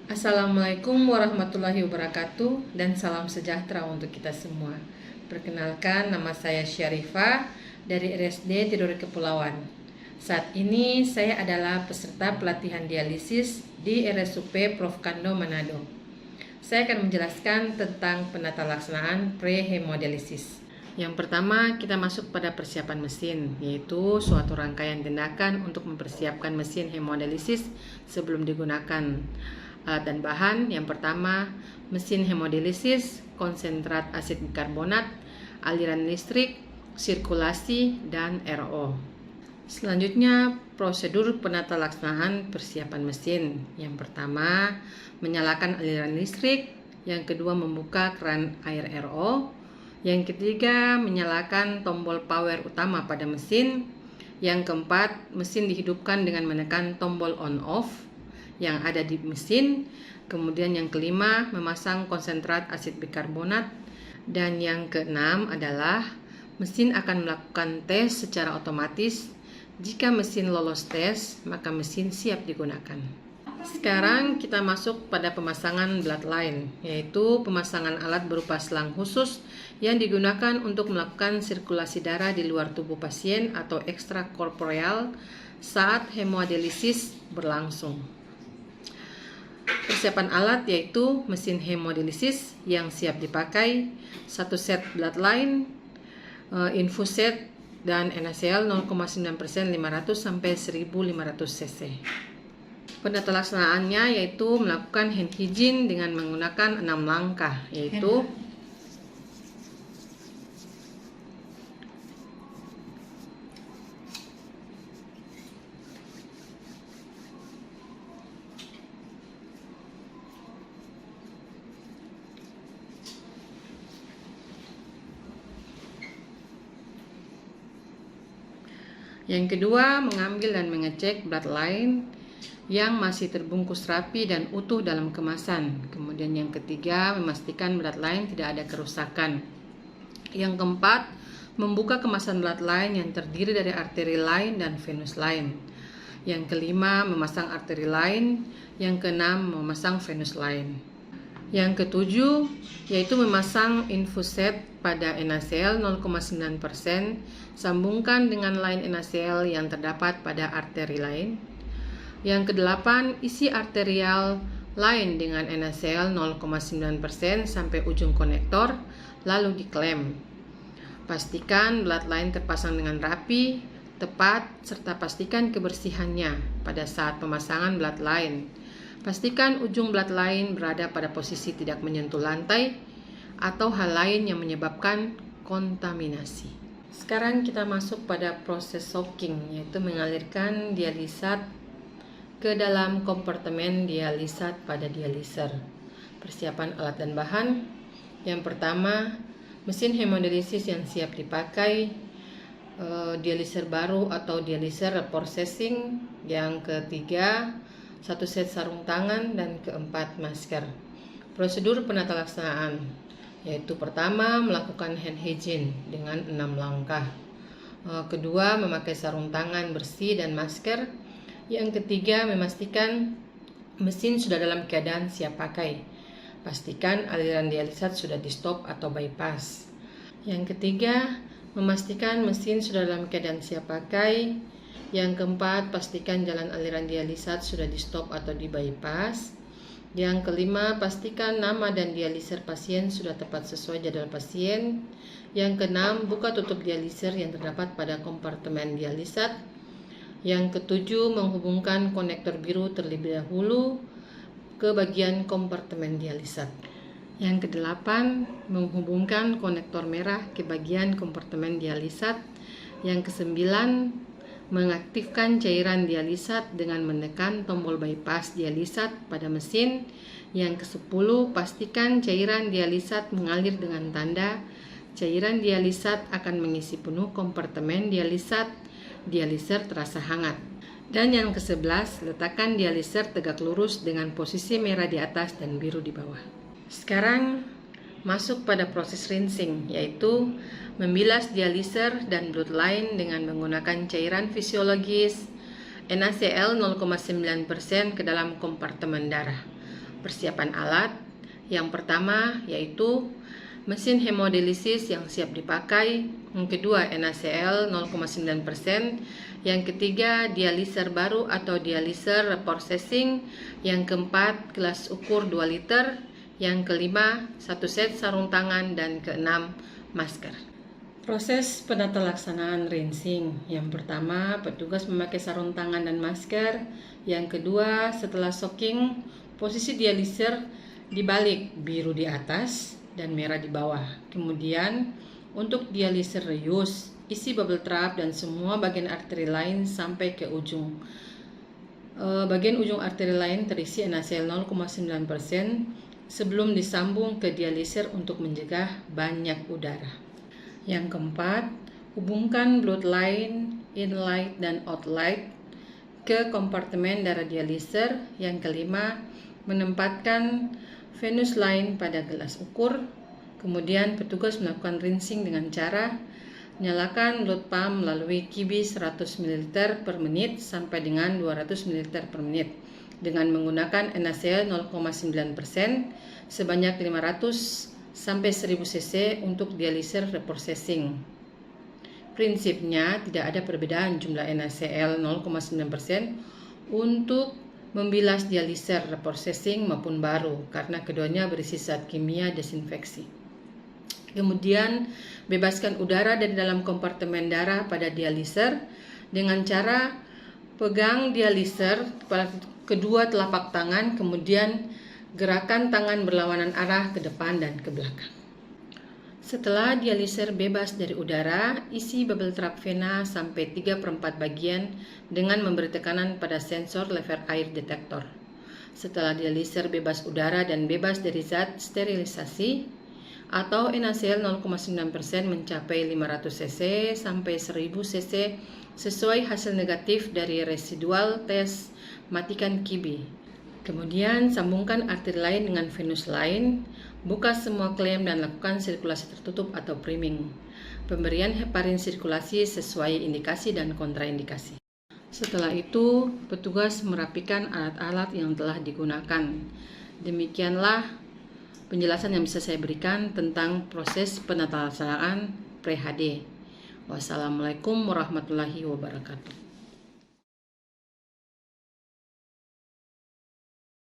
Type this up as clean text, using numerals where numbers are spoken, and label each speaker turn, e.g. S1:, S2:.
S1: Assalamualaikum warahmatullahi wabarakatuh dan salam sejahtera untuk kita semua. Perkenalkan, nama saya Syarifah dari RSD Tidore Kepulauan. Saat ini saya adalah peserta pelatihan dialisis di RSUP Prof. Kando Manado. Saya akan menjelaskan tentang penata laksanaan pre-hemodialisis. Yang pertama, kita masuk pada persiapan mesin, yaitu suatu rangkaian tindakan untuk mempersiapkan mesin hemodialisis sebelum digunakan. Alat dan bahan, yang pertama, mesin hemodialisis, konsentrat asid bikarbonat, aliran listrik, sirkulasi, dan RO. Selanjutnya, prosedur penata laksanaan persiapan mesin. Yang pertama, menyalakan aliran listrik. Yang kedua, membuka keran air RO. Yang ketiga, menyalakan tombol power utama pada mesin. Yang keempat, mesin dihidupkan dengan menekan tombol on-off yang ada di mesin. Kemudian yang kelima, memasang konsentrat asid bikarbonat. Dan yang keenam adalah mesin akan melakukan tes secara otomatis. Jika mesin lolos tes, maka mesin siap digunakan. Sekarang kita masuk pada pemasangan bloodline, yaitu pemasangan alat berupa selang khusus yang digunakan untuk melakukan sirkulasi darah di luar tubuh pasien atau ekstrakorporeal saat hemodialisis berlangsung. Persiapan alat yaitu mesin hemodialisis yang siap dipakai, satu set bloodline, infuset, dan NaCl 0,9% 500 sampai 1500 cc. Penata laksanaannya yaitu melakukan hand hygiene dengan menggunakan 6 langkah, yaitu yang kedua, mengambil dan mengecek bloodline yang masih terbungkus rapi dan utuh dalam kemasan. Kemudian yang ketiga, memastikan bloodline tidak ada kerusakan. Yang keempat, membuka kemasan bloodline yang terdiri dari arteri line dan venous line. Yang kelima, memasang arteri line. Yang keenam, memasang venous line. Yang ketujuh, yaitu memasang infuset pada NaCl 0,9%, sambungkan dengan line NaCl yang terdapat pada arteri line. Yang kedelapan, isi arterial line dengan NaCl 0,9% sampai ujung konektor, lalu diklem. Pastikan bloodline terpasang dengan rapi, tepat, serta pastikan kebersihannya pada saat pemasangan bloodline. Pastikan ujung bloodline berada pada posisi tidak menyentuh lantai atau hal lain yang menyebabkan kontaminasi. Sekarang kita masuk pada proses soaking, yaitu mengalirkan dialisat ke dalam kompartemen dialisat pada dialiser. Persiapan alat dan bahan. Yang pertama, mesin hemodialisis yang siap dipakai, dialiser baru atau dialiser reprocessing. Yang ketiga, satu set sarung tangan, dan keempat, masker. Prosedur penata laksanaan, yaitu pertama, melakukan hand hygiene dengan 6 langkah. Kedua, memakai sarung tangan bersih dan masker. Yang ketiga, memastikan mesin sudah dalam keadaan siap pakai. Pastikan aliran dialisat sudah di stop atau bypass. Yang ketiga, memastikan mesin sudah dalam keadaan siap pakai. Yang keempat, pastikan jalan aliran dialisat sudah di stop atau di bypass. Yang kelima, pastikan nama dan dialiser pasien sudah tepat sesuai jadwal pasien. Yang keenam, buka tutup dialiser yang terdapat pada kompartemen dialisat. Yang ketujuh, menghubungkan konektor biru terlebih dahulu ke bagian kompartemen dialisat. Yang kedelapan, menghubungkan konektor merah ke bagian kompartemen dialisat. Yang kesembilan, mengaktifkan cairan dialisat dengan menekan tombol bypass dialisat pada mesin. Yang ke-10, pastikan cairan dialisat mengalir dengan tanda cairan dialisat akan mengisi penuh kompartemen dialisat. Dialiser terasa hangat. Dan yang ke-11, letakkan dialiser tegak lurus dengan posisi merah di atas dan biru di bawah. Sekarang masuk pada proses rinsing, yaitu membilas dialiser dan bloodline dengan menggunakan cairan fisiologis NaCl 0,9% ke dalam kompartemen darah. Persiapan alat yang pertama yaitu mesin hemodialisis yang siap dipakai, yang kedua NaCl 0,9%, yang ketiga dialiser baru atau dialiser reprocessing, yang keempat gelas ukur 2 liter, yang kelima 1 set sarung tangan, dan keenam masker. Proses penata laksanaan rinsing. Yang pertama, petugas memakai sarung tangan dan masker. Yang kedua, setelah soaking, posisi dialiser dibalik, biru di atas dan merah di bawah. Kemudian untuk dialiser reuse, isi bubble trap dan semua bagian arteri lain sampai ke ujung. Bagian ujung arteri lain terisi NaCl 0,9% sebelum disambung ke dialiser untuk mencegah banyak udara. Yang keempat, hubungkan blood line, inlet dan outlet ke kompartemen darah dialiser. Yang kelima, menempatkan venous line pada gelas ukur. Kemudian petugas melakukan rinsing dengan cara nyalakan blood pump melalui QB 100 ml per menit sampai dengan 200 ml per menit dengan menggunakan NaCl 0,9% sebanyak 500 sampai 1000 cc untuk dialiser reprocessing. Prinsipnya tidak ada perbedaan jumlah NaCl 0,9% untuk membilas dialiser reprocessing maupun baru karena keduanya berisi zat kimia desinfeksi. Kemudian bebaskan udara dari dalam kompartemen darah pada dialiser dengan cara pegang dialiser pada kedua telapak tangan, kemudian gerakan tangan berlawanan arah ke depan dan ke belakang. Setelah dialiser bebas dari udara, isi bubble trap vena sampai 3/4 bagian dengan memberi tekanan pada sensor level air detektor. Setelah dialiser bebas udara dan bebas dari zat sterilisasi atau NaCl 0,9% mencapai 500 cc sampai 1000 cc sesuai hasil negatif dari residual tes, matikan QB. Kemudian sambungkan arteri lain dengan venous line, buka semua klem dan lakukan sirkulasi tertutup atau priming. Pemberian heparin sirkulasi sesuai indikasi dan kontraindikasi. Setelah itu, petugas merapikan alat-alat yang telah digunakan. Demikianlah penjelasan yang bisa saya berikan tentang proses penata laksanaan pre-HD. Wassalamualaikum warahmatullahi wabarakatuh.